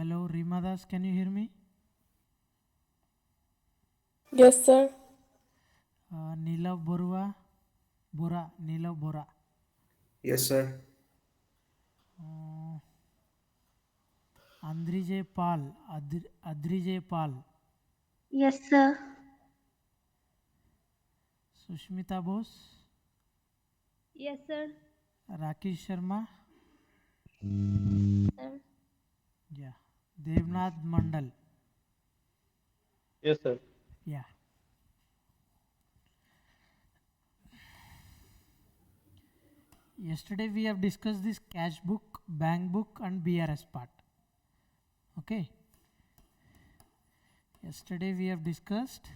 Hello, Rimadas, can you hear me? Yes, sir. Nilav Borua, Nilav Bora. Yes, sir. Uh, Andrijay Pal, Adrijay Pal. Yes, sir. Sushmita Bose, Yes, sir. Rakesh Sharma. Sir. Yeah. Devnath Mandal. Yes, sir. Yeah. Yesterday we have discussed this cash book, bank book and BRS part. Okay. Yesterday we have discussed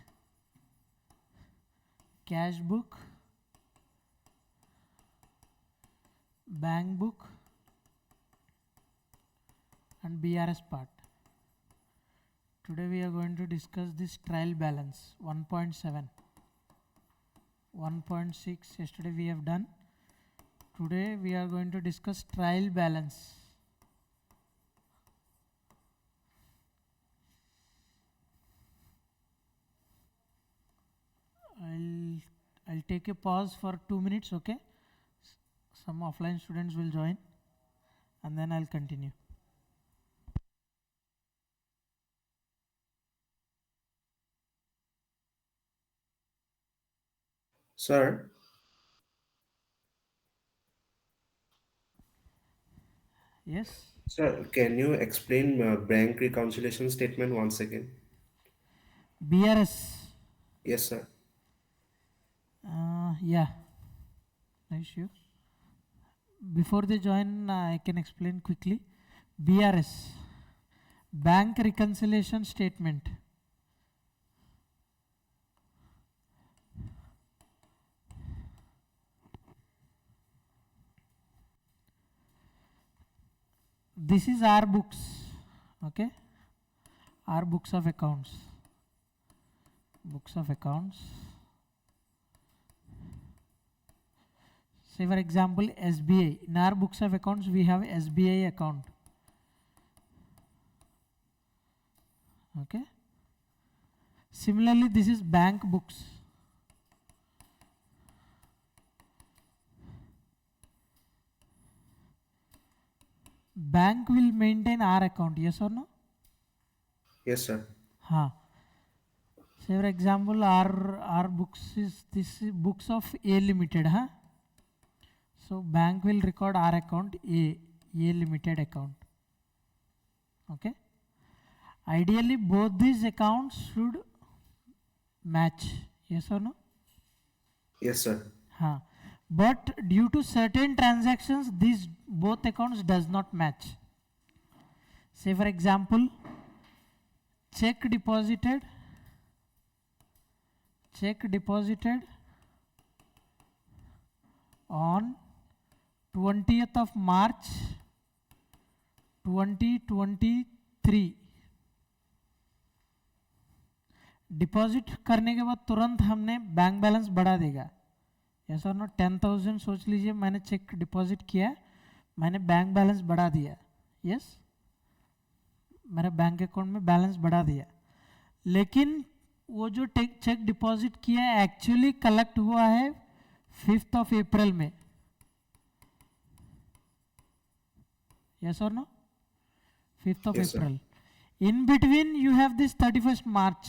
cash book, bank book and BRS part. Today we are going to discuss this trial balance 1.7, 1.6 yesterday we have done. Today we are going to discuss trial balance. I'll take a pause for 2 minutes, okay? Some offline students will join and then I'll continue. Sir, Yes? sir, can you explain bank reconciliation statement once again? BRS. Yes, sir. Yeah. No issue. Before they join, I can explain quickly. BRS, Bank Reconciliation Statement. This is our books, okay? Our books of accounts. Books of accounts. Say for example, SBI. In our books of accounts, we have SBI account. Okay. Similarly, this is bank books. Bank will maintain our account, yes or no? Yes, sir. Huh. Say for example, our books is this is books of A Limited, huh? So bank will record our account A Limited account. Okay. Ideally, both these accounts should match. Yes or no? Yes, sir. Huh. But due to certain transactions, these both accounts does not match. Say for example, check deposited on 20th of March 2023. Deposit करने के बाद तुरंत हमने bank balance बढ़ा देगा. Yes और no? 10,000 सोच लीजिए, मैंने चेक डिपॉजिट किया, मैंने बैंक बैलेंस बढ़ा दिया. यस, मेरे बैंक अकाउंट में बैलेंस बढ़ा दिया. लेकिन वो जो चेक डिपॉजिट किया एक्चुअली कलेक्ट हुआ है 5th of April में. Yes or no? 5th of Yes, sir. April. In between you have this 31st March.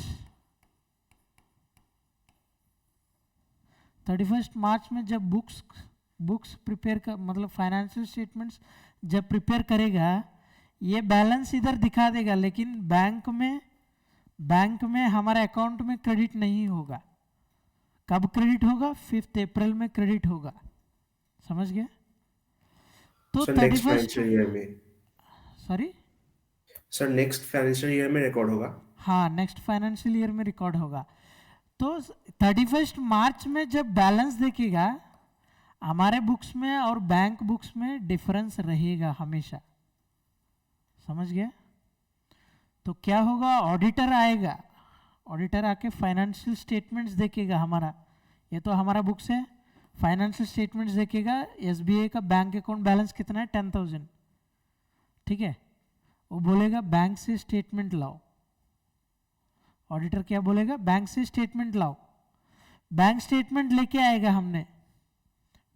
31st मार्च में जब बुक्स प्रिपेयर कर मतलब फाइनेंशियल स्टेटमेंट्स जब प्रिपेयर करेगा, ये बैलेंस इधर दिखा देगा, लेकिन बैंक में हमारे अकाउंट में क्रेडिट नहीं होगा. कब क्रेडिट होगा? 5th April में क्रेडिट होगा. समझ गया? तो sir next 31st financial year में sorry sir next financial year में रिकॉर्ड होगा. हाँ, नेक्स्ट फाइनेंशियल ईयर में रिकॉर्ड होगा. तो 31st मार्च में जब बैलेंस देखेगा, हमारे बुक्स में और बैंक बुक्स में डिफरेंस रहेगा हमेशा. समझ गया? तो क्या होगा? ऑडिटर आएगा, ऑडिटर आके फाइनेंशियल स्टेटमेंट्स देखेगा. हमारा ये तो हमारा बुक्स है, फाइनेंशियल स्टेटमेंट्स देखेगा. एसबीआई का बैंक अकाउंट बैलेंस कितना है? 10,000. ठीक है. वो बोलेगा बैंक से स्टेटमेंट लाओ। ऑडिटर क्या बोलेगा? बैंक से स्टेटमेंट लाओ। बैंक स्टेटमेंट लेके आएगा हमने,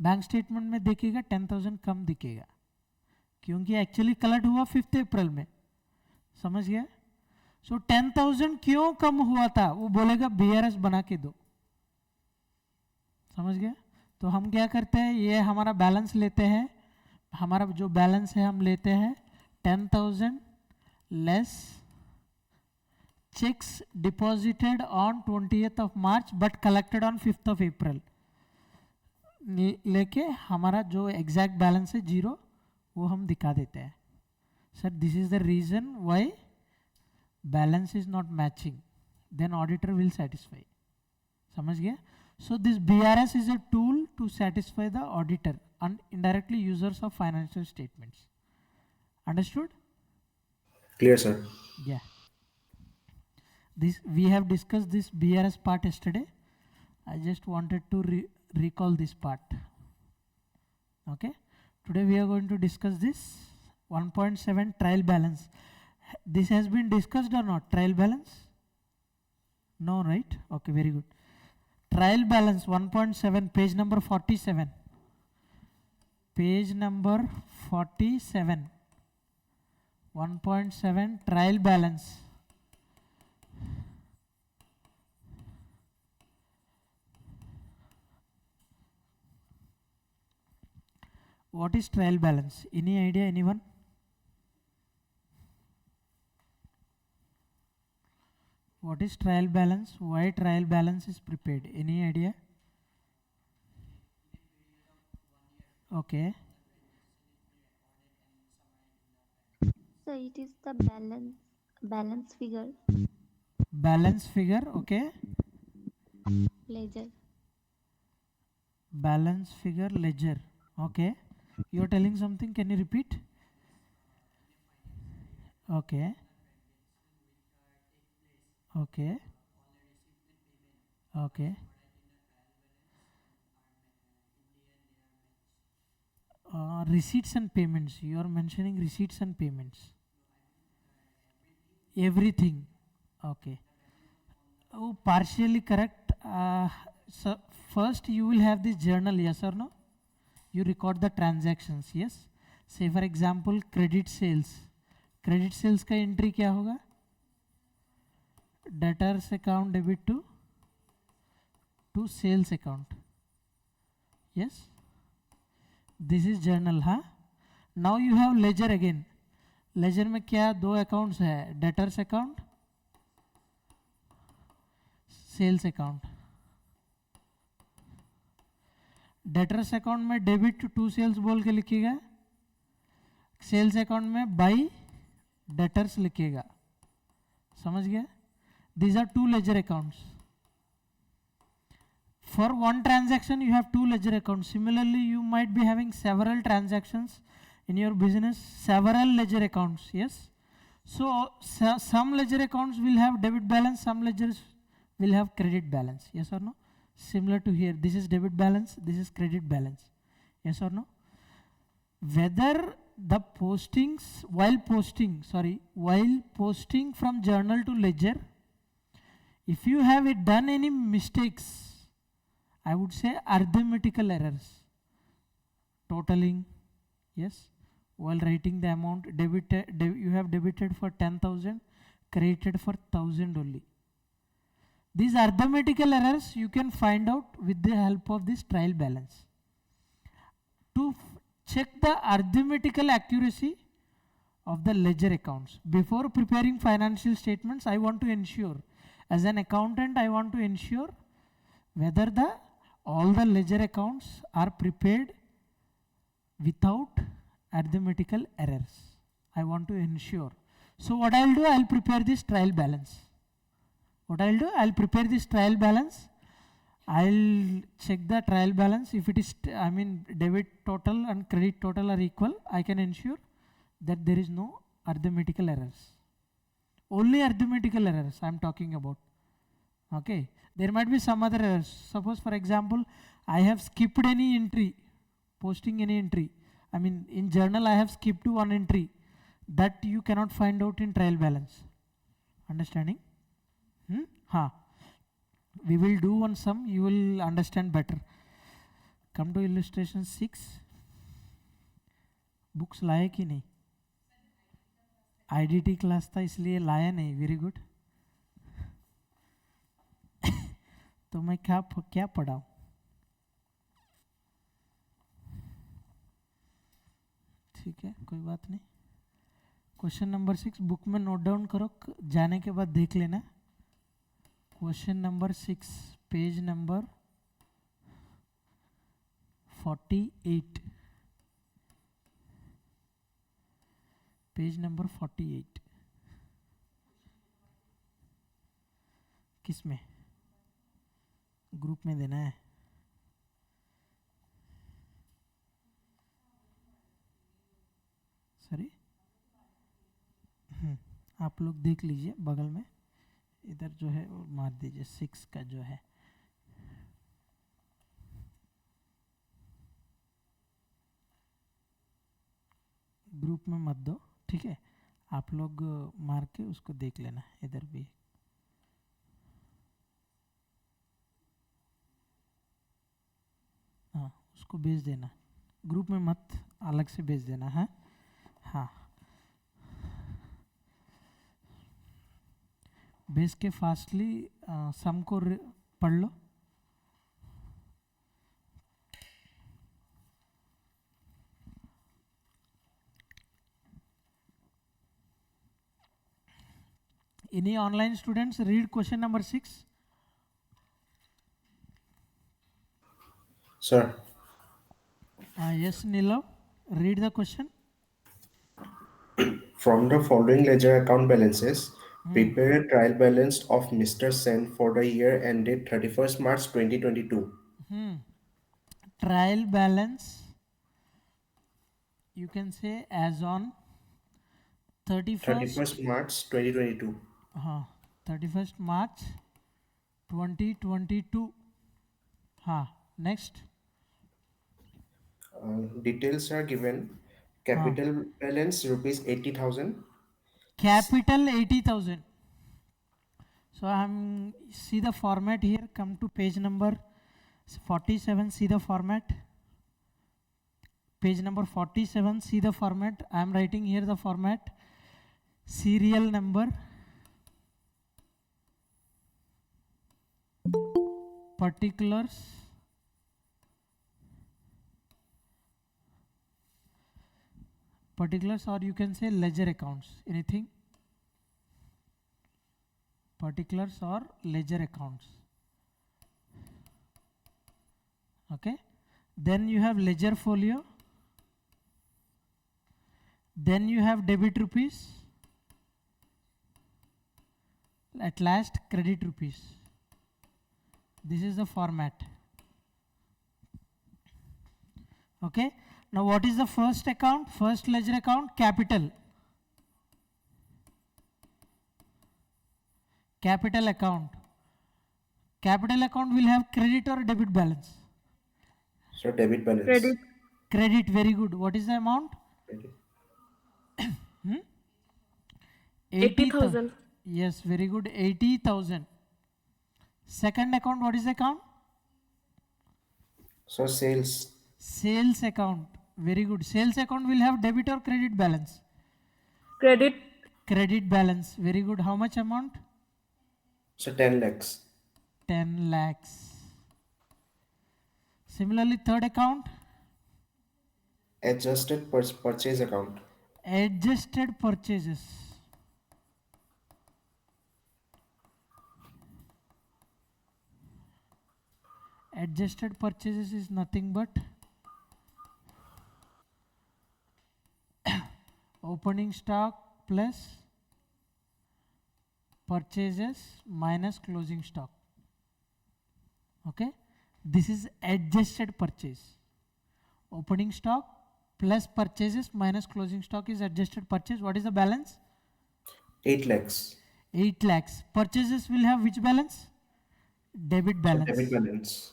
बैंक स्टेटमेंट में देखेगा 10,000 कम दिखेगा, क्योंकि एक्चुअली कलेक्ट हुआ 5 अप्रैल में। समझ गया? सो 10,000 क्यों कम हुआ था वो बोलेगा बीआरएस बना के दो। समझ गया? तो हम क्या करते हैं, ये हमारा बैलेंस लेते हैं, हमारा जो बैलेंस है हम लेते हैं 10,000 less checks deposited on 20th of March but collected on 5th of April लेके हमारा जो एग्जैक्ट बैलेंस है 0 वो हम दिखा देते हैं। Sir this is the reason why balance is not matching, then auditor will satisfy. समझ गया? So this BRS is a tool to satisfy the auditor and indirectly users of financial statements. Understood? Clear, sir. Yeah. This we have discussed this BRS part yesterday. I just wanted to recall this part. Okay. Today we are going to discuss this 1.7 trial balance. This has been discussed or not? Trial balance? No, right? Okay, very good. Trial balance 1.7, page number 47. Page number 47. 1.7 trial balance. What is trial balance? Any idea, anyone? What is trial balance? Why trial balance is prepared? Any idea? Okay. So it is the balance figure, Balance figure, okay. ledger. Balance figure, ledger, okay. You are telling something, can you repeat? Okay. Okay. Okay. Receipts and payments. You are mentioning receipts and payments. Everything. Okay. Oh, partially correct. So first you will have this journal, yes or no? You record the transactions, yes. Say for example credit sales. Credit sales का entry क्या होगा? Debtors account debit to sales account. Yes. This is journal, huh? Now you have ledger again. Ledger में क्या दो accounts है? Debtors account, sales account. Debtors account में debit to sales बोल के लिखिएगा, sales account में by debtors लिखिएगा। समझ गया? These are two ledger accounts. For one transaction you have two ledger accounts. Similarly you might be having several transactions in your business, several ledger accounts, yes. So some ledger accounts will have debit balance, some ledgers will have credit balance, yes or no? Similar to here, this is debit balance, this is credit balance, yes or no? Whether the postings while posting from journal to ledger, if you have done any mistakes, I would say arithmetical errors, totaling, yes, while writing the amount, you have debited for 10,000, credited for 1,000 only. These arithmetical errors you can find out with the help of this trial balance. To check the arithmetical accuracy of the ledger accounts, before preparing financial statements, I want to ensure, as an accountant, I want to ensure whether all the ledger accounts are prepared without arithmetical errors. I want to ensure. So what I'll do, I'll prepare this trial balance. What I'll do, I'll prepare this trial balance. I'll check the trial balance. If it is, debit total and credit total are equal, I can ensure that there is no arithmetical errors. Only arithmetical errors I'm talking about. Okay. There might be some other errors. Suppose for example, I have skipped any entry, posting any entry. In journal I have skipped one entry. that you cannot find out in trial balance. Understanding? Ha. We will do one sum, you will understand better. Come to illustration 6. Books लाए कि नहीं? IDT class था इसलिए लाया नहीं. Very good. तो मैं क्या पढ़ाऊँ? ठीक है, कोई बात नहीं. क्वेश्चन नंबर 6 बुक में नोट डाउन करो, जाने के बाद देख लेना. Question number 6 page number 48. Page number 48. किस में? ग्रुप में देना है. सॉरी, आप लोग देख लीजिए बगल में. इधर जो है वो मार दीजिए 6 का जो है. ग्रुप में मत दो, ठीक है. आप लोग मार के उसको देख लेना. इधर भी हाँ, उसको भेज देना. ग्रुप में मत, अलग से भेज देना है. हाँ, भेज के फास्टली सम को पढ़ लो. Any online students read question number 6? Sir, Yes, Nilav, read the question. from the following ledger account balances, prepare a trial balance of Mr. Sen for the year ended 31st March 2022. Trial balance, you can say as on 31st 31st March 2022. 31st March 2022. Next. Details are given. Capital balance rupees 80,000. Capital 80,000. So see the format here. Come to page number 47. See the format. Page number 47. See the format. I am writing here the format. Serial number. Particulars. Particulars, or you can say ledger accounts. Anything? Particulars or ledger accounts. Okay. Then you have ledger folio. Then you have debit rupees. At last credit rupees. This is the format. Okay. Now what is the first account? First ledger account, capital. Capital account. Capital account will have credit or debit balance? So debit balance. Credit. Credit, very good. What is the amount? Credit. 80,000. Yes, very good. 80,000. Second account, what is the account? So sales. Sales account. Very good. Sales account will have debit or credit balance? Credit. Credit balance. Very good. How much amount? So 10 lakhs. 10 lakhs. Similarly, third account? Adjusted purchase account. Adjusted purchases. Adjusted purchases is nothing but opening stock plus purchases minus closing stock. Okay, this is adjusted purchase. Opening stock plus purchases minus closing stock is adjusted purchase. What is the balance? 8 lakhs. 8 lakhs. Purchases will have which balance? Debit balance. Debit balance.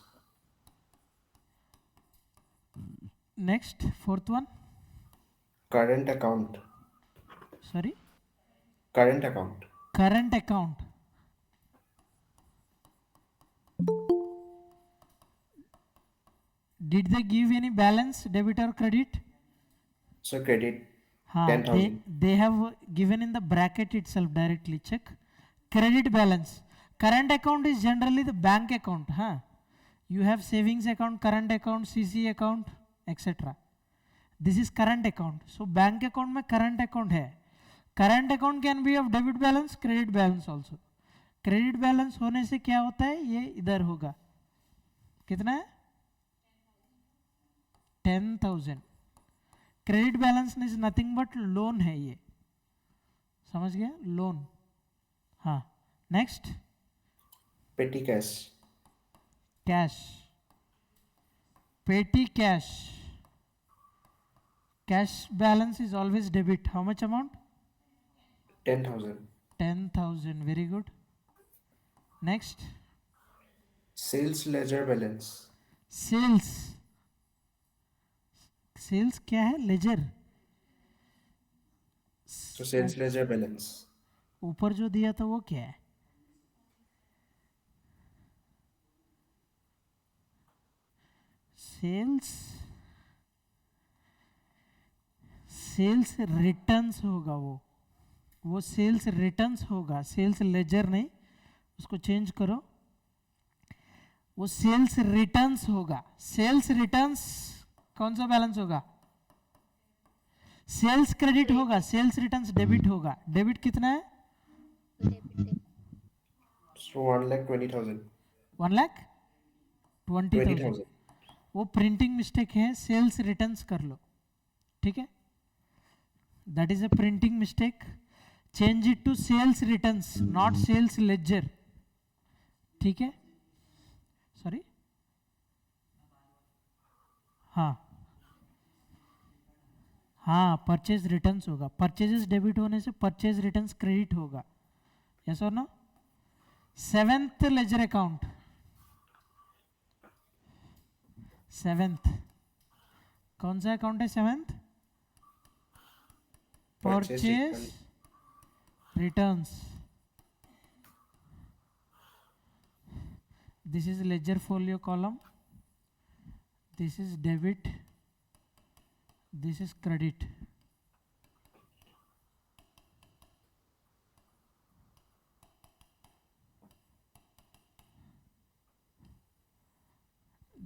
Next, fourth one. Current account. Sorry, Current account. current account. Did they give any balance, debit or credit? So credit हाँ, 10,000. they have given in the bracket itself directly. Check. Credit balance. Current account is generally the bank account. Huh? You have savings account, current account, CC account, etc. This is current account. So bank account में current account है. Current account can be of debit balance, credit balance also. Credit balance होने से क्या होता है? ये इधर होगा. कितना है? 10,000. Credit balance is nothing but loan है ये. समझ गया? लोन. हाँ. Next. Petty cash. Cash. Petty cash. Cash balance is always debit. How much amount? 10,000. 10,000. Very good. Next. Sales ledger balance. Sales. Sales क्या है? Ledger. So sales ledger balance. ऊपर जो दिया था वो क्या है? सेल्स. सेल्स रिटर्न्स होगा वो सेल्स रिटर्न्स होगा. सेल्स लेजर नहीं, उसको चेंज करो. वो सेल्स रिटर्न्स होगा. सेल्स रिटर्न्स कौन सा बैलेंस होगा? सेल्स क्रेडिट होगा. सेल्स रिटर्न्स डेबिट होगा. डेबिट कितना है? Debit. So 1,20,000. 1,20,000. 20,000. वो प्रिंटिंग मिस्टेक है. सेल्स रिटर्न्स कर लो. ठीक है, that is a printing mistake. Change it to sales returns, not sales ledger. ठीक है, सॉरी. हाँ हाँ, परचेज रिटर्न्स होगा. परचेजेस डेबिट होने से परचेज रिटर्न्स क्रेडिट होगा. यस और no? Seventh ledger account. Seventh कौन सा अकाउंट है? Seventh Purchase purchase returns. This is ledger folio column. This is debit. This is credit.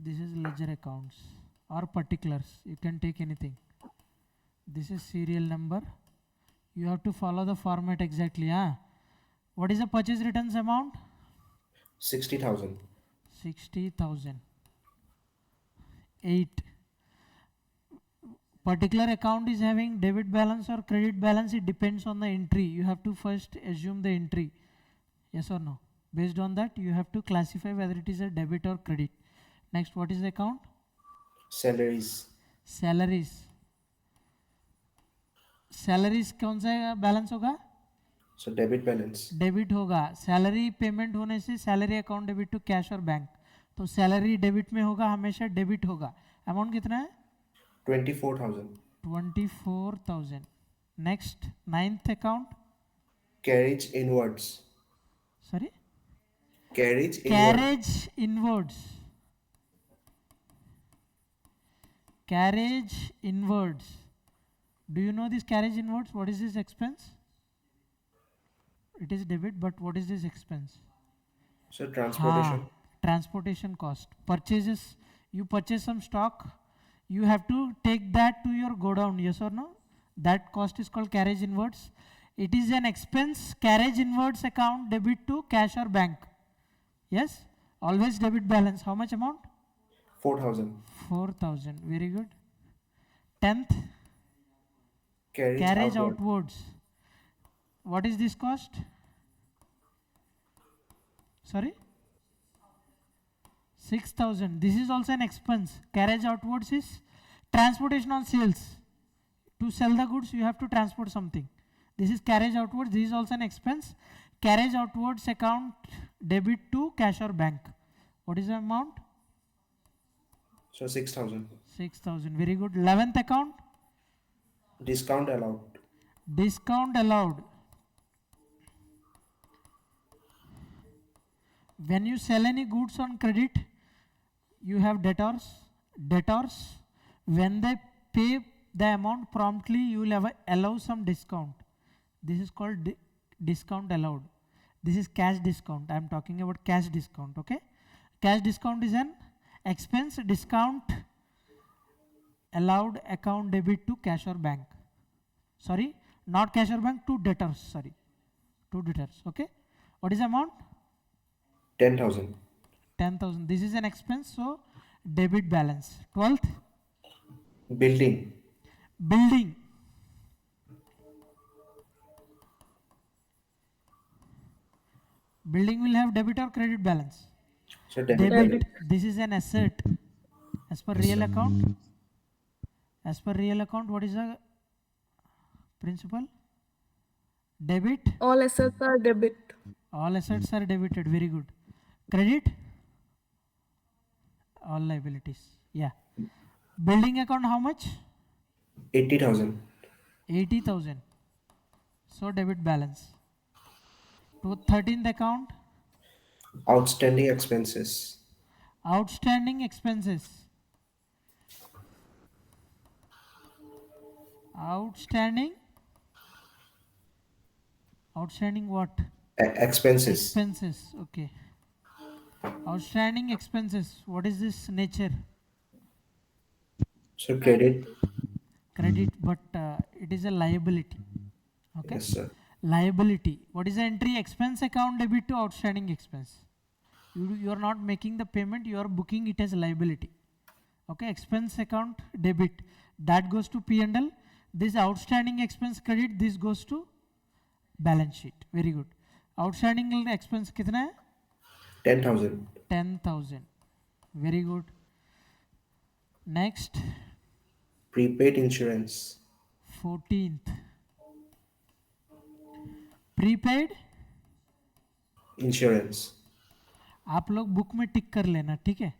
This is ledger accounts or particulars. You can take anything. This is serial number. You have to follow the format exactly. Huh? What is the purchase returns amount? 60,000. 60,000. 8. Particular account is having debit balance or credit balance. It depends on the entry. You have to first assume the entry. Yes or no? Based on that, you have to classify whether it is a debit or credit. Next, what is the account? Salaries. Salaries. Salaries कौन सा balance होगा? So debit balance. Debit होगा. Salary payment होने से salary account debit to cash और bank. तो salary debit में होगा, हमेशा डेबिट होगा. अमाउंट कितना है? 24,000. 24,000. Next, ninth account. Carriage inwards. Sorry, Carriage inwards. carriage inwards. Carriage inwards. Do you know this carriage inwards? What is this expense? It is debit, but what is this expense? So transportation. Transportation cost. Purchases. You purchase some stock. You have to take that to your godown. Yes or no? That cost is called carriage inwards. It is an expense. Carriage inwards account debit to cash or bank. Yes? Always debit balance. How much amount? 4,000. 4,000. Very good. 10th. Carriage outward. Outwards. What is this cost? Sorry? 6,000. This is also an expense. Carriage outwards is transportation on sales. To sell the goods, you have to transport something. This is carriage outwards. This is also an expense. Carriage outwards account debit to cash or bank. What is the amount? So 6,000. 6,000. Very good. 11th account. Discount allowed. discount allowed. When you sell any goods on credit, you have debtors. When they pay the amount promptly, you will allow some discount. This is called discount allowed. This is cash discount. I am talking about cash discount. Okay, cash discount is an expense discount allowed account debit to cash or bank. Sorry, not cash or bank, to debtors. Sorry, to debtors. Okay, what is the amount? 10,000. 10,000. This is an expense, so debit balance. 12th, Building. building. Building will have debit or credit balance. So debit. This is an asset. As per real account. As per real account, what is the principle? Debit. All assets are debit. All assets are debited. Very good. Credit. All liabilities. Yeah. Building account, how much? 80,000. 80,000. So debit balance. To 13th account, Outstanding expenses. outstanding expenses. Outstanding what? Expenses. Expenses. Okay. Outstanding expenses. What is this nature? So credit. Credit, but it is a liability. Okay. Yes, sir. Liability. What is the entry? Expense account debit to outstanding expense. You are not making the payment, you are booking it as liability. Okay, expense account debit, that goes to P&L. This outstanding expense credit, this goes to balance sheet. Very good. Outstanding expense कितना है? 10,000. 10,000. Very good. Next, Prepaid insurance. 14th. Prepaid. Insurance. आप लोग book में टिक कर लेना, ठीक है,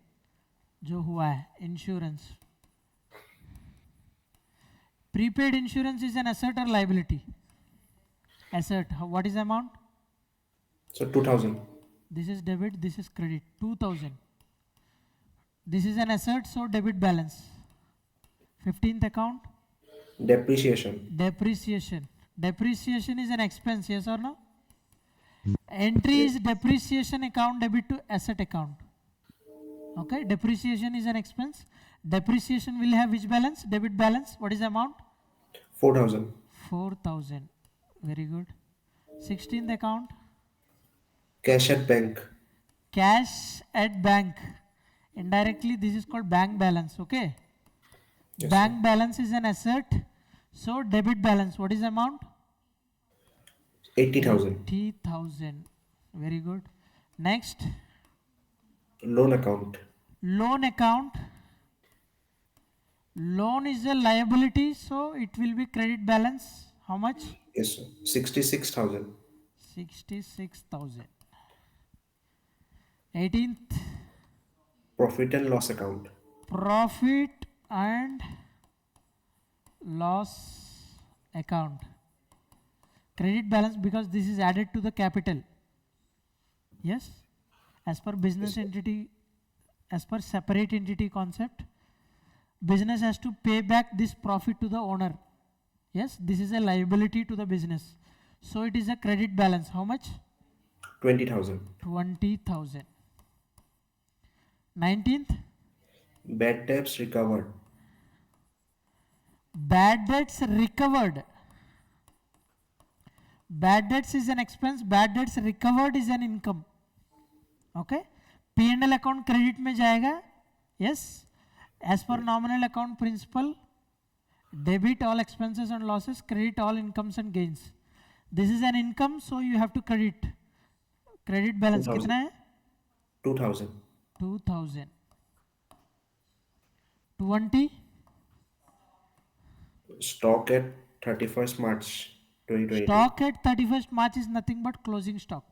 जो हुआ है. Insurance. Prepaid insurance is an asset or liability? Asset. What is the amount? So 2,000. This is debit, this is credit. 2,000. This is an asset, so debit balance. 15th account. Depreciation. Depreciation. Depreciation is an expense, yes or no? Entry is depreciation account debit to asset account. Okay, depreciation is an expense. Depreciation will have which balance? Debit balance. What is the amount? 4,000. 4,000. Very good. 16th account. Cash at bank. Cash at bank. Indirectly, this is called bank balance. Okay. Yes, Bank balance is an asset. So debit balance. What is the amount? 80,000. 80,000. Very good. Next, Loan account. loan account. Loan is a liability, so it will be credit balance. How much? Yes, sir. 66,000. 66,000. 18th, Profit and loss account. profit and loss account. Credit balance, because this is added to the capital. Yes, as per business entity, as per separate entity concept, business has to pay back this profit to the owner. Yes, this is a liability to the business, so it is a credit balance. How much? 20,000. 20,000. 19th, Bad debts recovered. bad debts recovered. Bad debts is an expense, bad debts recovered is an income. Okay, P&L account credit में जाएगा. Yes, as per nominal account principle, debit all expenses and losses, credit all incomes and gains. This is an income, so you have to credit. Credit balance 2,000. कितना है? 2,000. 2,000. 20. Stock at 31st March 2020. Stock at 31st March is nothing but closing stock.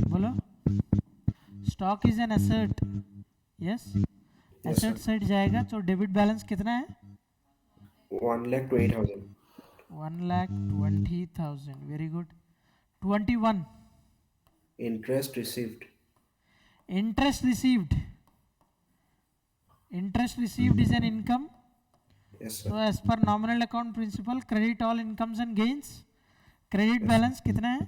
Bolo? Stock is an asset. Yes. Yes, sir. Asset side जाएगा तो debit balance कितना है? 1,20,000. 1,20,000. Very good. 21. Interest received. Interest received. Interest received is an income. Yes, So sir. as per nominal account principle, credit all incomes and gains. Credit balance कितना है?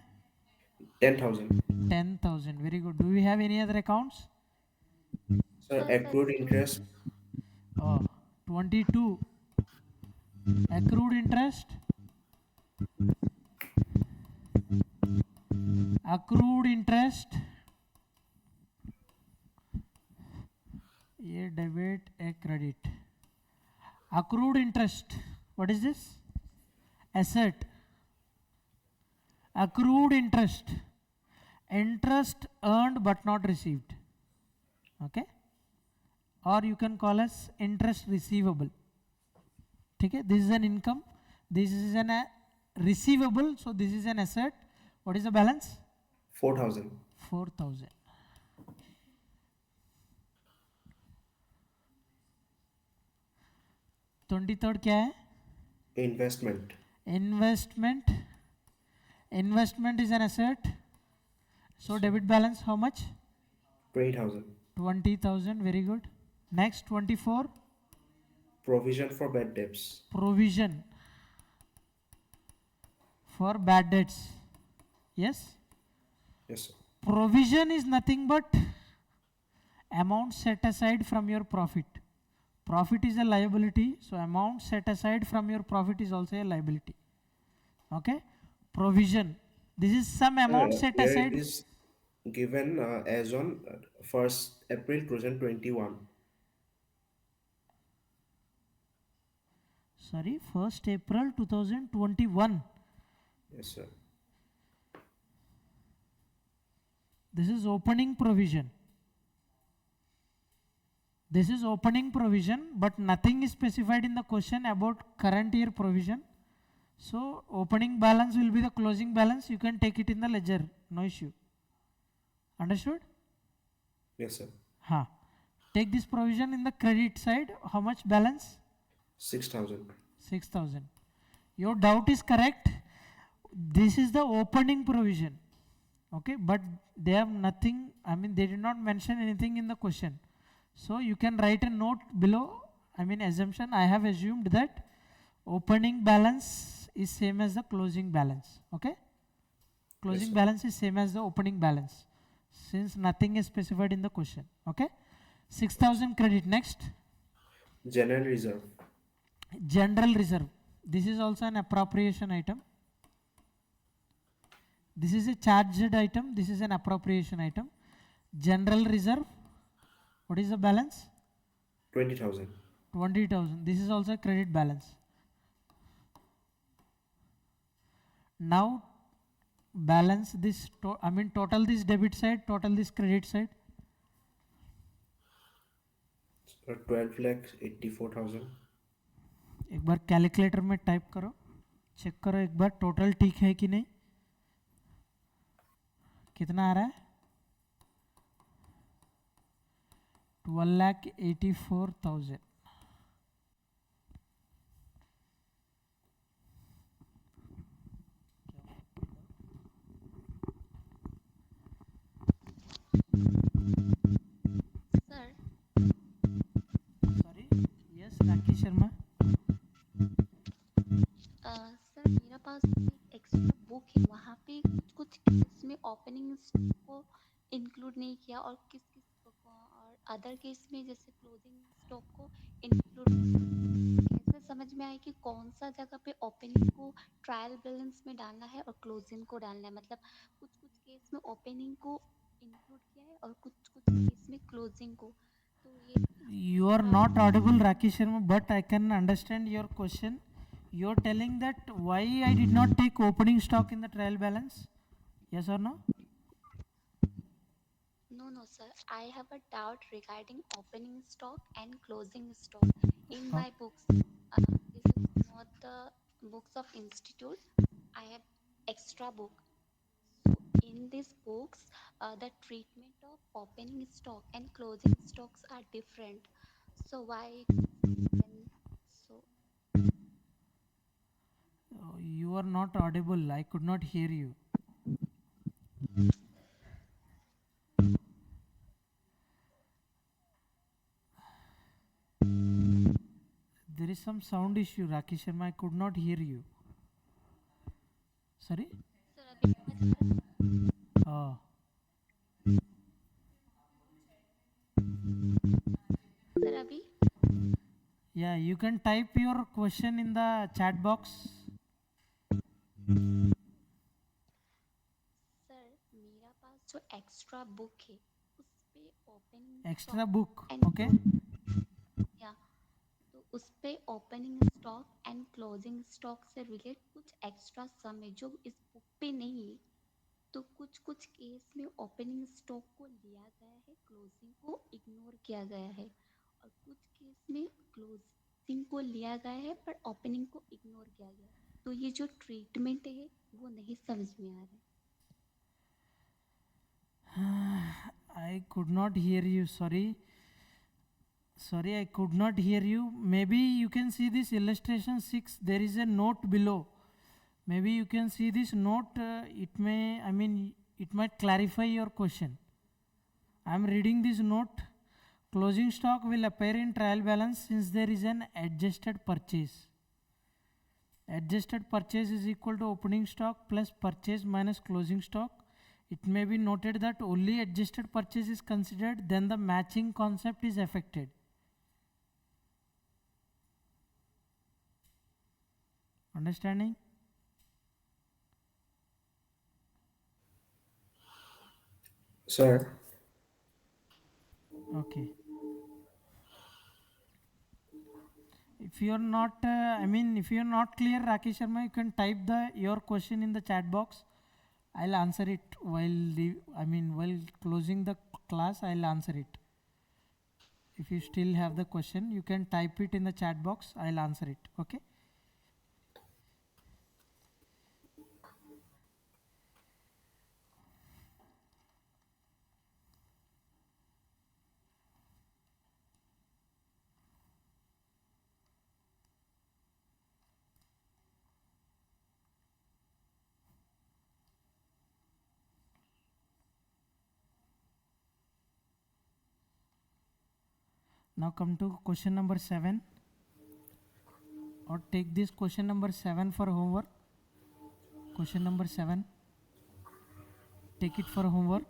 10,000. 10,000. Very good. Do we have any other accounts? Sir, accrued interest. Oh, 22. Accrued interest. Accrued interest. ये debit a credit. Accrued interest. What is this? Asset. Accrued interest. Interest earned but not received. Okay. Or you can call as interest receivable. ठीक है. This is an income. This is an receivable. So this is an asset. What is the balance? 4,000. 4,000. $23 क्या है? Investment. Investment. Investment is an asset. So debit balance how much? 20,000. 20,000. Very good. Next 24. Provision for bad debts. Provision for bad debts. Yes. Yes, sir. Provision is nothing but amount set aside from your profit. Profit is a liability, so amount set aside from your profit is also a liability. Okay. Provision. This is some amount set Here aside. it is given as on 1st April 2021. Sorry, 1st April 2021. Yes, sir. This is opening provision. This is opening provision, but nothing is specified in the question about current year provision. So opening balance will be the closing balance. You can take it in the ledger, no issue. Understood? Yes, sir. Ha. Take this provision in the credit side. How much balance? 6,000. 6,000. Your doubt is correct. This is the opening provision. Okay, but they have nothing, I mean they did not mention anything in the question. So you can write a note below, I mean assumption, I have assumed that opening balance is same as the closing balance. Okay, closing sir. balance is same as the opening balance since nothing is specified in the question. Okay, 6,000 credit. Next, General reserve. general reserve. This is also an appropriation item. This is a charged item. This is an appropriation item. General reserve. What is the balance? 20,000. 20,000. This is also a credit balance. Now balance this, I mean total this debit side, total this credit side. 12,84,000. एक बार calculator में type करो, check करो एक बार total ठीक है कि नहीं. कितना आ रहा है? 12,84,000. Sir sorry, yes Rakesh Sharma. Sir मेरा पास एक एक्स्ट्रा बुक है, वहाँ पे कुछ कुछ केस में ओपनिंग स्टॉक को इंक्लूड नहीं किया और किस किस को और अदर केस में जैसे क्लोजिंग स्टॉक को इंक्लूड. कैसे समझ में आए कि कौन सा जगह पे ओपनिंग को ट्रायल बैलेंस में डालना है और क्लोजिंग को डालना है? मतलब कुछ कुछ केस में ओपनिंग को इंक्लूड किया है और कुछ कुछ केस में क्लोजिंग को. तो ये You are not audible, Rakesh Sharma, but I can understand your question. You are telling that why I did not take opening stock in the trial balance? Yes or no? No, no, sir. I have a doubt regarding opening stock and closing stock in my books. This is not the books of institute. I have extra book. So in these books, the treatment of opening stock and closing stocks are different. So why then so You are not audible. I could not hear you. There is some sound issue, Rakesh Sharma. I could not hear you. Sorry? sir अभी आवाज आ रहा है? Oh, sir अभी yeah. You can type your question in the chat box. Sir मेरा पास जो extra book है उस पे opening Extra book. and Okay. या तो उस पे opening stock and closing stock से रिलेट कुछ एक्स्ट्रा सम है जो इस बुक पे नहीं है। तो कुछ कुछ केस में ओपनिंग स्टॉक को लिया गया है, क्लोजिंग को इग्नोर किया गया है, और कुछ केस में क्लोजिंग को लिया गया है पर ओपनिंग को इग्नोर किया गया है। तो ये जो ट्रीटमेंट है वो नहीं समझ में आ रहा है। I could not hear you. Sorry. Sorry, I could not hear you. Maybe you can see this illustration 6. There is a note below. Maybe you can see this note. It may, I mean, it might clarify your question. I am reading this note. Closing stock will appear in trial balance since there is an adjusted purchase. Adjusted purchase is equal to opening stock plus purchase minus closing stock. It may be noted that only adjusted purchase is considered, then the matching concept is affected. Understanding? Sir, Okay. If you are not, if you are not clear, Rakesh Sharma, you can type your question in the chat box. I'll answer it while closing the class. I'll answer it. If you still have the question, you can type it in the chat box. I'll answer it. Okay. Now come to question number 7, or take this question number 7 for homework. Question number 7. Take it for homework.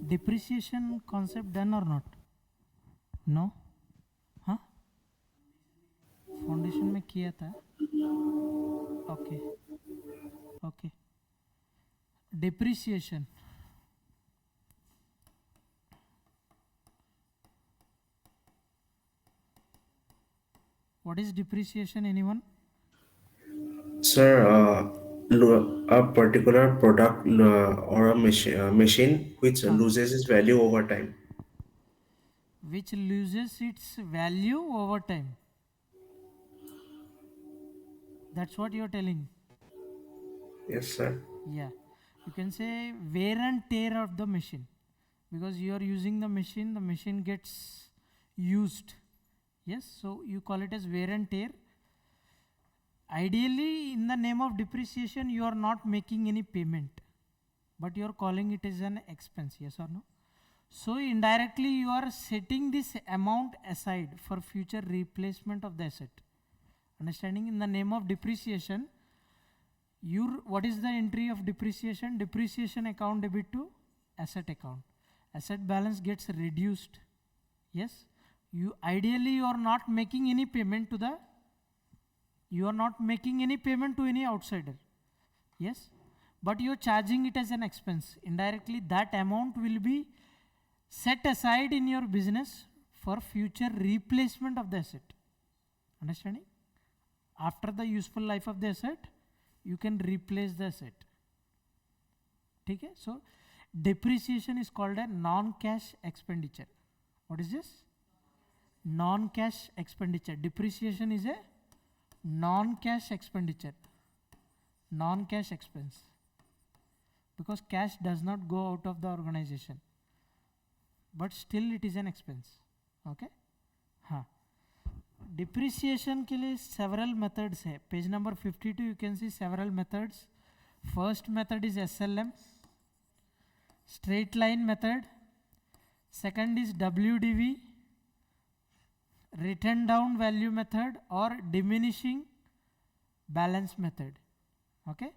Depreciation concept done or not? No? हाँ? Foundation में किया था. Okay. Okay. Depreciation. What is depreciation, anyone? sir, a particular product or a machine which loses its value over time. Which loses its value over time. That's what you're telling. Yes, sir. Yeah. You can say wear and tear of the machine. Because you are using the machine gets used. Yes, so you call it as wear and tear. Ideally, in the name of depreciation, you are not making any payment, but you are calling it as an expense. Yes or no? So indirectly, you are setting this amount aside for future replacement of the asset. Understanding? In the name of depreciation, what is the entry of depreciation? Depreciation account debit to asset account. Asset balance gets reduced. Yes, you are not making any payment to any outsider. Yes, but you're charging it as an expense. Indirectly, that amount will be set aside in your business for future replacement of the asset. Understanding? After the useful life of the asset, you can replace the asset. Okay? So depreciation is called a non-cash expenditure. What is this? Non-cash expenditure. Depreciation is a non-cash expenditure. non-cash expense, because cash does not go out of the organization, but still it is an expense. Okay. हाँ, depreciation के लिए several methods है. Page number 52 you can see several methods. First method is SLM, straight line method. Second is WDV, written down value method, और diminishing balance method. Okay.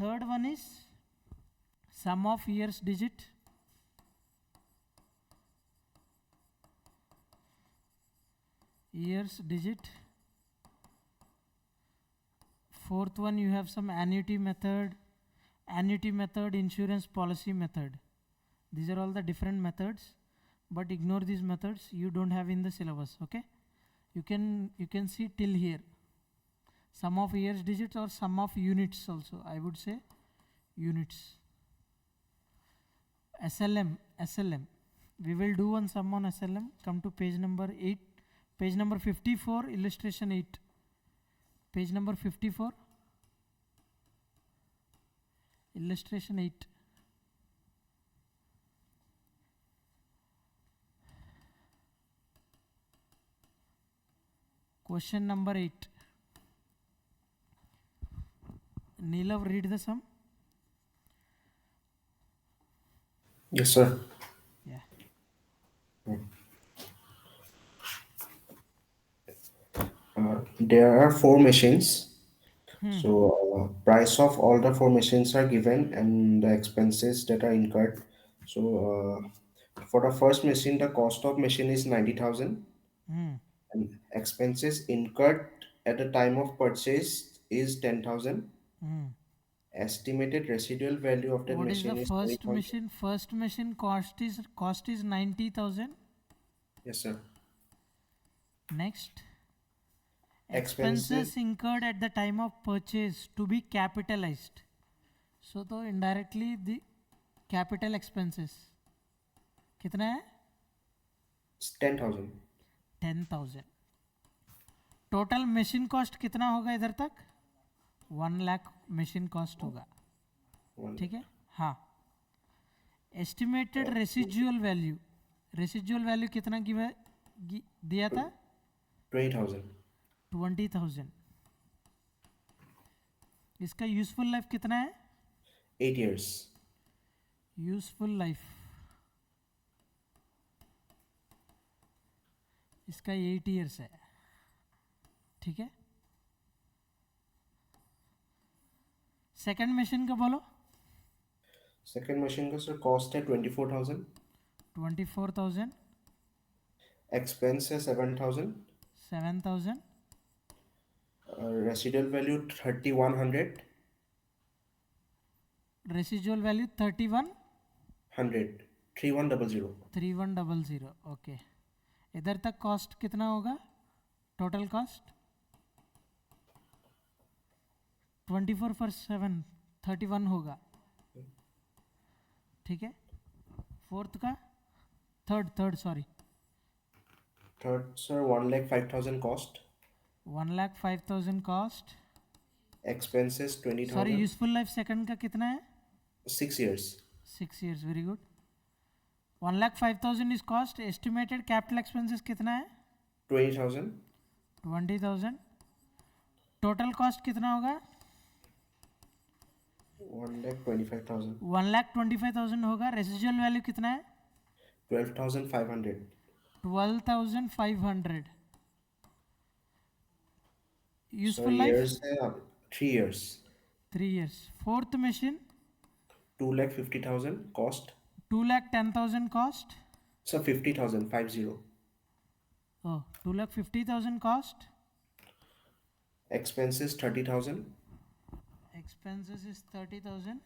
Third one is sum of years digit. Years digit. Fourth one, you have some annuity method, insurance policy method. These are all the different methods, but ignore these methods, you don't have in the syllabus. Okay, you can see till here. Sum of years digits or sum of units also, I would say units. SLM, we will do one sum on SLM. Come to page number 8. Page number 54, illustration 8. Page number 54, illustration 8. Question number 8. Neelav, read the sum. Yes, sir. Yeah. There are 4 machines. So price of all the 4 machines are given and the expenses that are incurred. So for the first machine, the cost of machine is 90,000 and expenses incurred at the time of purchase is 10,000. Estimated residual value of that What is machine the is first 20,000. machine? First machine cost is 90,000. Yes, sir. Next, Expenses expenses incurred at the time of purchase to be capitalized. So तो indirectly the capital expenses कितना है? 10,000. 10,000. Total machine cost कितना होगा इधर तक? 1 lakh machine cost होगा. ठीक है. हाँ. एस्टिमेटेड रेसिजुअल वैल्यू कितना दिया था? 20,000. 20,000. इसका यूजफुल लाइफ कितना है? 8 years. यूजफुल लाइफ इसका 8 years है. ठीक है. सेकंड मशीन का बोलो. Second machine का sir cost है 24,000. 24,000. Expense है 7,000. 7,000. Residual value 3,100. रेसिजुअल वैल्यू 100. 3100. 3100. ओके. इधर तक कॉस्ट कितना होगा? टोटल कॉस्ट 24 for 7 31 होगा. ठीक है. फोर्थ का third sorry Third sir 1,05,000 cost. 1,05,000 cost. Expenses sorry 20,000. Useful life second का कितना है? 6 years. 6 years. Very good. 1,05,000 is cost. Estimated capital expenses कितना है? 20,000. 20,000. टोटल कॉस्ट कितना होगा? 1,25,000. 1,25,000 होगा. रेसिजुअल वैल्यू कितना है? 12,500. 12,500. So यूजफुल लाइफ years है 3 years. 3 years. Fourth machine 2,50,000 cost. 2,10,000 cost. So 50,000 50. Oh, 2,50,000 cost. Expenses 30,000. Expenses is 30,000.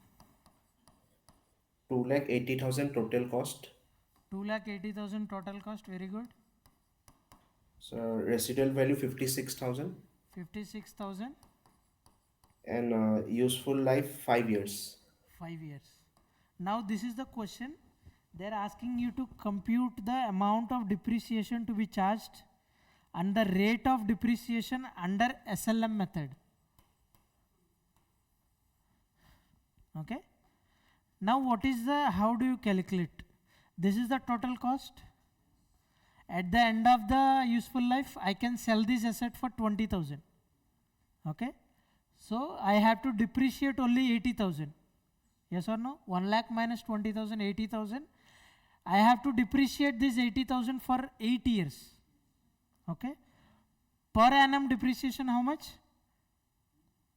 2,80,000 total cost. 2,80,000 total cost. Very good. So residual value 56,000 56,000. and useful life 5 years. 5 years. Now this is the question. They are asking you to compute the amount of depreciation to be charged and the rate of depreciation under SLM method. Okay. Now what is the, how do you calculate? This is the total cost. At the end of the useful life, I can sell this asset for 20,000. Okay. So I have to depreciate only 80,000. Yes or no? 1 lakh minus 20,000, 80,000. I have to depreciate this 80,000 for 8 years. Okay. Per annum depreciation how much?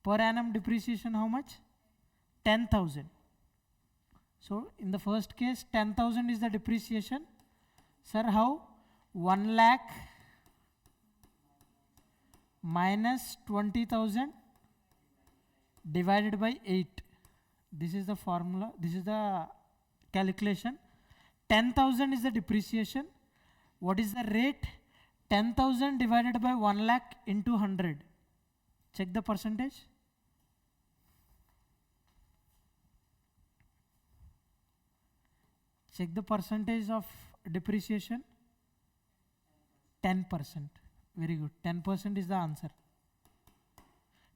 Per annum depreciation how much? 10,000. So in the first case 10,000 is the depreciation. Sir, how? 1 lakh minus 20,000 divided by 8. This is the formula, this is the calculation. 10,000 is the depreciation. What is the rate? 10,000 divided by 1 lakh into 100. Check the percentage. Check the percentage of depreciation. 10%. Very good. 10% is the answer.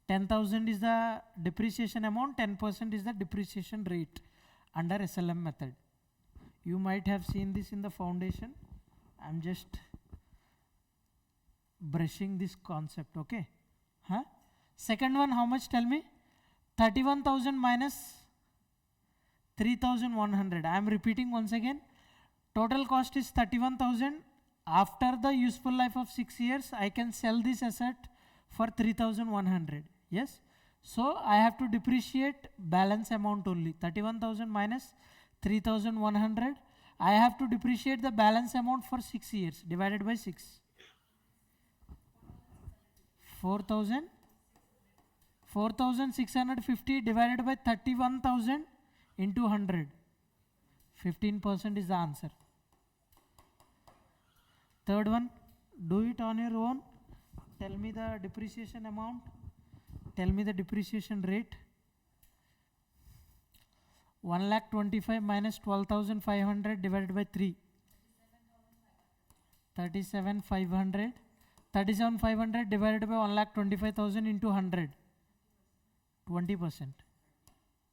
10,000 is the depreciation amount, 10% is the depreciation rate under SLM method. You might have seen this in the foundation. I'm just brushing this concept, okay? Huh? Second one, how much? Tell me. 31,000 minus 3,100. I am repeating once again. Total cost is 31,000. After the useful life of 6 years, I can sell this asset for 3,100. Yes. So I have to depreciate balance amount only. 31,000 minus 3,100. I have to depreciate the balance amount for 6 years divided by 6. 4,650 divided by 31,000 into 100. 15% is the answer. Third one, do it on your own. Tell me the depreciation amount. Tell me the depreciation rate. 1 lakh 25 minus 12,500 divided by 3. 37,500. 37,500 divided by 1 lakh 25,000 into 100. 20%.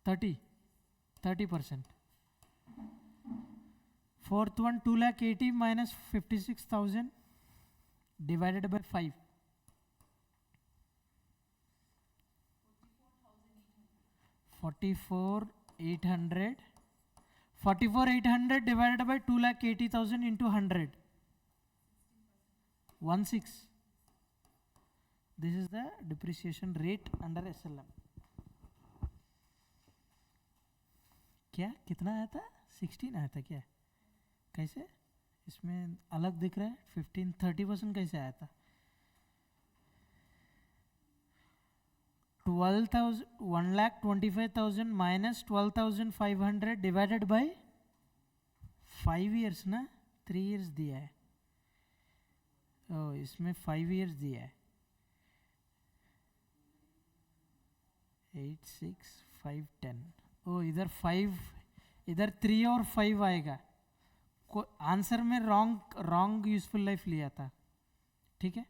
30%. Fourth one, 2 lakh 80 minus 56,000 divided by 5. 44,800. 44,800 divided by 2 lakh 80,000 into 100. 16. This is the depreciation rate under SLM. क्या कितना आया था? 16 आया था क्या? कैसे? इसमें अलग दिख रहा है. 15-30% कैसे आया था? 1,25,000 minus 12,500 divided by 5 years ना? 3 years दिया है. इसमें 5 years दिया है. 8, 6, 5, 10. इधर 5, इधर 3 और 5 आएगा. आंसर में रॉन्ग यूजफुल लाइफ लिया था. ठीक है.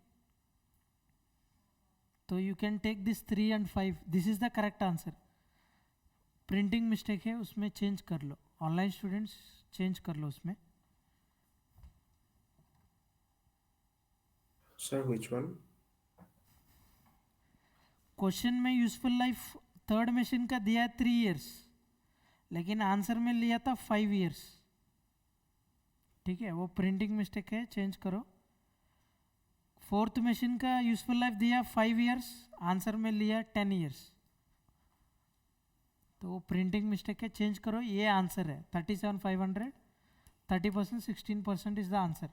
तो you can take this 3 and 5. This is the correct answer. Printing mistake है, उसमें चेंज कर लो. ऑनलाइन स्टूडेंट्स चेंज कर लो उसमें. Sir, which one? क्वेश्चन में यूजफुल लाइफ थर्ड मशीन का दिया है 3 years, लेकिन आंसर में लिया था 5 years. ठीक है, वो प्रिंटिंग मिस्टेक है, चेंज करो. फोर्थ मशीन का यूजफुल लाइफ दिया 5 years, आंसर में लिया 10 years. तो वो प्रिंटिंग मिस्टेक है, चेंज करो. ये आंसर है 37,500. 30%, 16% is the answer.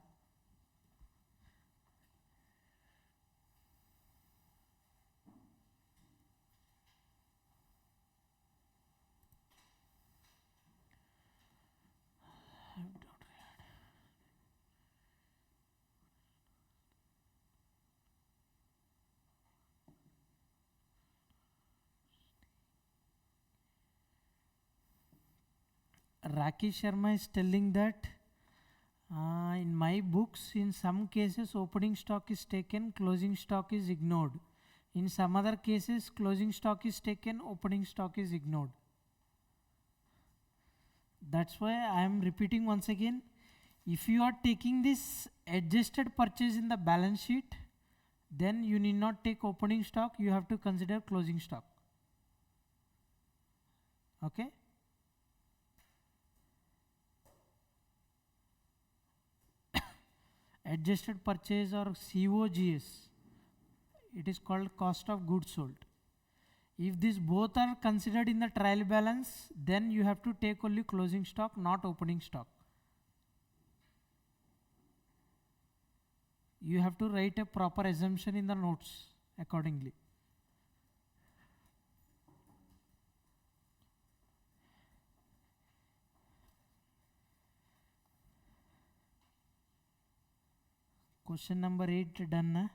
Rakesh Sharma is telling that in my books, in some cases, opening stock is taken, closing stock is ignored. In some other cases, closing stock is taken, opening stock is ignored. That's why I am repeating once again. If you are taking this adjusted purchase in the balance sheet, then you need not take opening stock, you have to consider closing stock. Okay? Adjusted purchase or COGS, it is called cost of goods sold. If these both are considered in the trial balance, then you have to take only closing stock, not opening stock. You have to write a proper assumption in the notes accordingly. Question number 8 done na?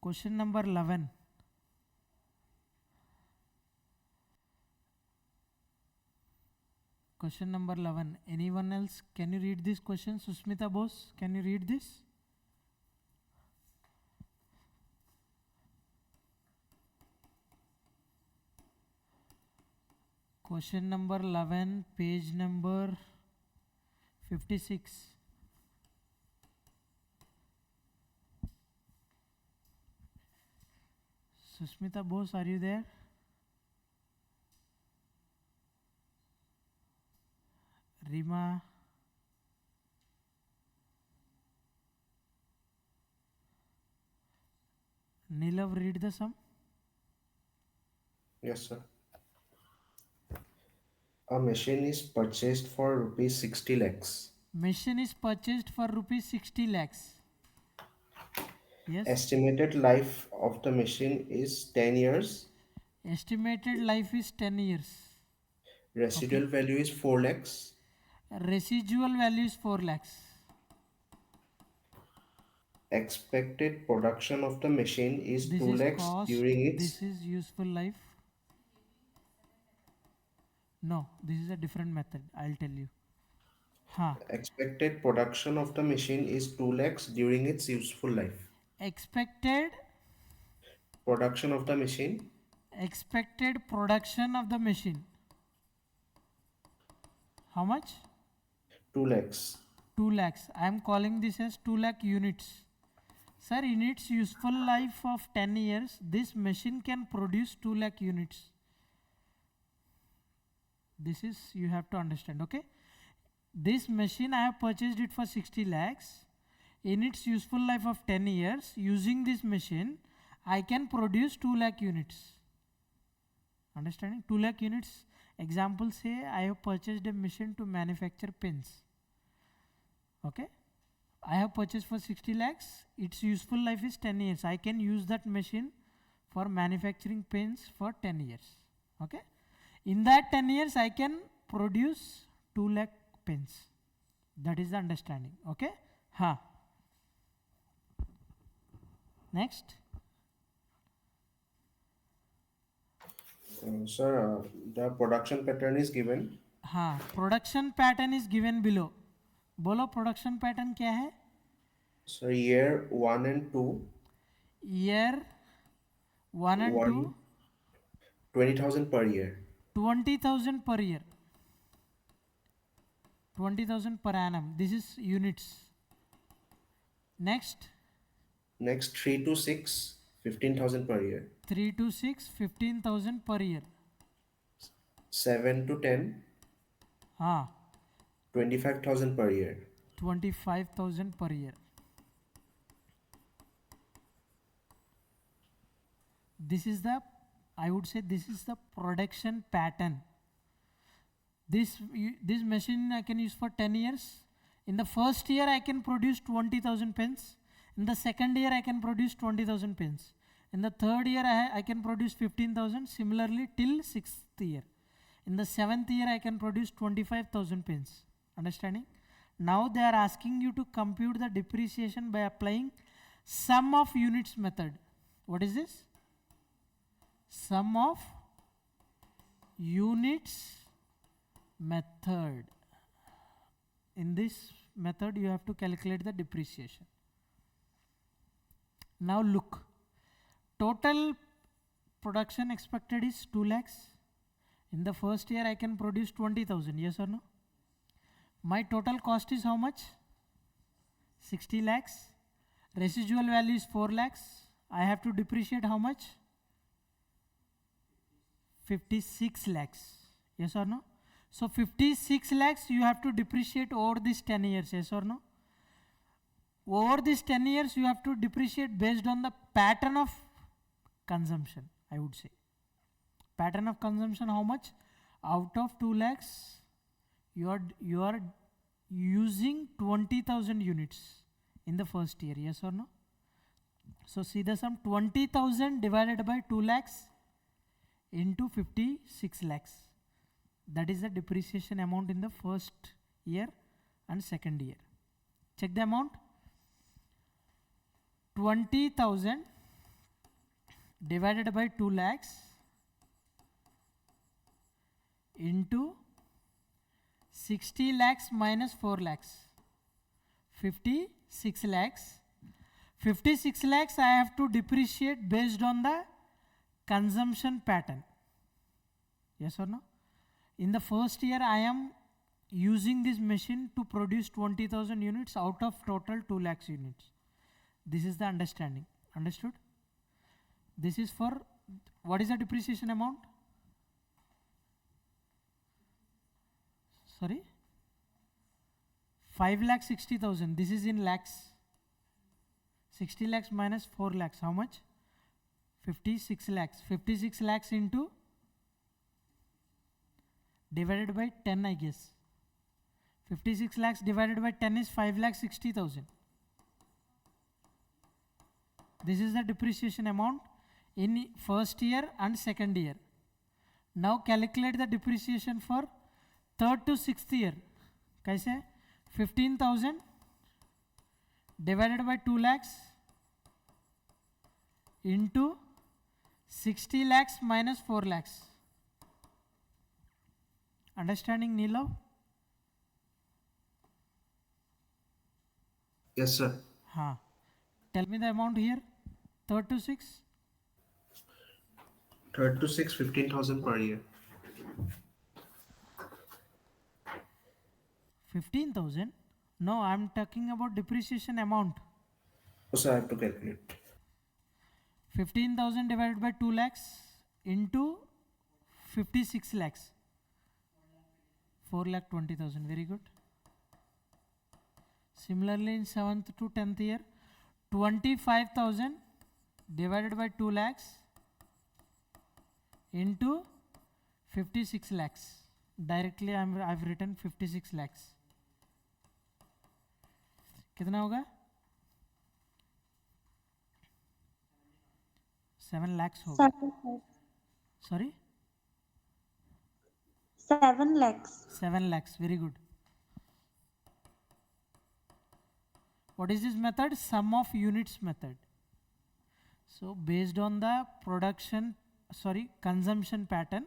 Question number 11. Question number 11. Anyone else? Can you read this question? Susmita Bose, can you read this? Question number 11, page number 56. Susmita Bose, are you there? Rima. Nilav, read the sum. Yes, sir. A machine is purchased for rupees 60 lakhs. Machine is purchased for rupees 60 lakhs. Yes. Estimated life of the machine is 10 years. Estimated life is 10 years. Residual value is 4 lakhs. Residual value is 4 lakhs. Expected production of the machine is This 2 is lakhs cost. during its This is useful life. No, this is a different method. I'll tell you. expected production of the machine is 2 lakhs during its useful life. Expected Production of the machine production of the machine. How much? 2 lakhs. 2 lakhs. I am calling this as 2 lakh units. Sir, in its useful life of 10 years, this machine can produce 2 lakh units. This is, you have to understand, okay? This machine, I have purchased it for 60 lakhs. In its useful life of 10 years, using this machine, I can produce 2 lakh units. Understanding? 2 lakh units. Example, say I have purchased a machine to manufacture pens. Okay? I have purchased for 60 lakhs. Its useful life is 10 years. I can use that machine for manufacturing pens for 10 years. Okay? In that 10 years, I can produce 2 lakh pens. That is the understanding. Okay? Next. Sir, the production pattern is given. Production pattern is given below. बोलो production pattern क्या है? So year 1 and 2. Year 1 and 2. 20,000 per year. 20,000 per year. 20,000 per annum. This is units. Next. Next 3 to 6, 15,000 per year. 3 to 6, 15,000 per year. 7 to 10, 25,000 per year. 25,000 per year. This is the, I would say this is the production pattern. This machine I can use for 10 years. In the first year I can produce 20,000 pens. In the second year I can produce 20,000 pens. In the third year I can produce 15,000. Similarly till 6th year. In the 7th year I can produce 25,000 pens. Understanding? Now they are asking you to compute the depreciation by applying sum of units method. What is this? Sum of units method. In this method you have to calculate the depreciation. Now look, total production expected is 2 lakhs. In the first year I can produce 20,000, yes or no? My total cost is how much? 60 lakhs. Residual value is 4 lakhs. I have to depreciate how much? 56 lakhs, yes or no? So 56 lakhs you have to depreciate over these 10 years, yes or no? Over these 10 years you have to depreciate based on the pattern of consumption, I would say. Pattern of consumption how much? Out of 2 lakhs you are using 20,000 units in the first year, yes or no? So see the sum, 20,000 divided by 2 lakhs into 56 lakhs. That is the depreciation amount in the first year and second year. Check the amount. 20,000 divided by 2 lakhs into 60 lakhs minus 4 lakhs. 56 lakhs. 56 lakhs I have to depreciate based on the consumption pattern. Yes or no? In the first year I am using this machine to produce 20,000 units out of total 2 lakhs units. This is the understanding. Understood? This is for, what is the depreciation amount? Sorry? 5,60,000. This is in lakhs. 60 lakhs minus 4 lakhs. How much? 56 lakhs. 56 lakhs into divided by 10, I guess. 56 lakhs divided by 10 is 5,60,000. This is the depreciation amount in first year and second year. Now calculate the depreciation for third to sixth year. Kaise? 15,000 divided by 2 lakhs into 60 lakhs minus 4 lakhs. Understanding, Neelav? Yes, sir. Haan. Tell me the amount here. Third to sixth. Third to sixth, 15,000 per year. 15,000? No, I am talking about depreciation amount. So I have to calculate. 15,000 divided by 2 lakhs into 56 lakhs. 4,20,000. Very good. Similarly, in 7th to 10th year, 25,000 divided by 2 lakhs into 56 lakhs. Directly I've written 56 lakhs. कितना होगा? 7 lakhs होगा. 7 lakhs. Sorry? 7 lakhs. 7 lakhs. Very good. What is this method? Sum of units method. So based on the consumption pattern,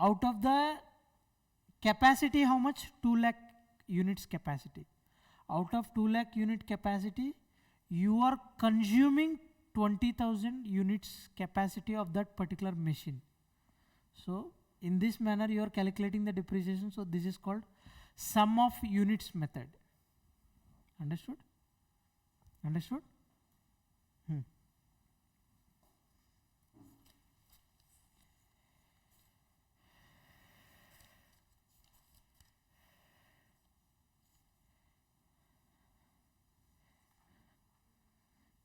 out of the capacity, how much? 2 lakh units capacity. Out of 2 lakh unit capacity, you are consuming 20,000 units capacity of that particular machine. So in this manner you are calculating the depreciation. So this is called sum of units method. Understood? Understood?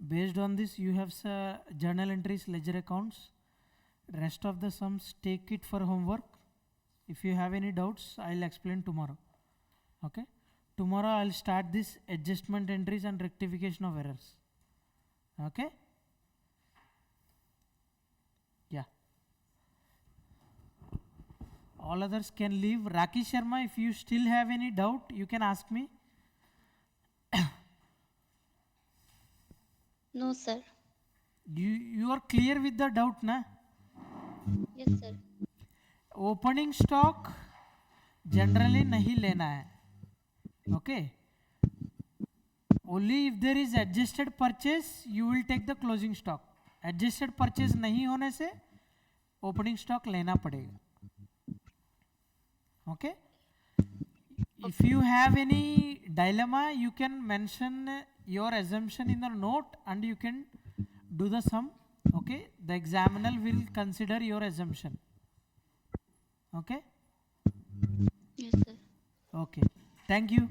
Based on this, you have journal entries, ledger accounts. Rest of the sums, take it for homework. If you have any doubts, I'll explain tomorrow. Okay? Tomorrow I'll start this adjustment entries and rectification of errors. Okay? Yeah. All others can leave. Rakesh Sharma, if you still have any doubt, you can ask me. No, sir. You are clear with the doubt, na? Yes, sir. Opening stock generally नहीं लेना है, okay. Only if there is adjusted purchase you will take the closing stock. Adjusted purchase नहीं होने से opening stock लेना पड़ेगा, okay. If you have any dilemma, you can mention your assumption in the note and you can do the sum. Okay, the examiner will consider your assumption. Okay. Yes, sir. Okay. Thank you.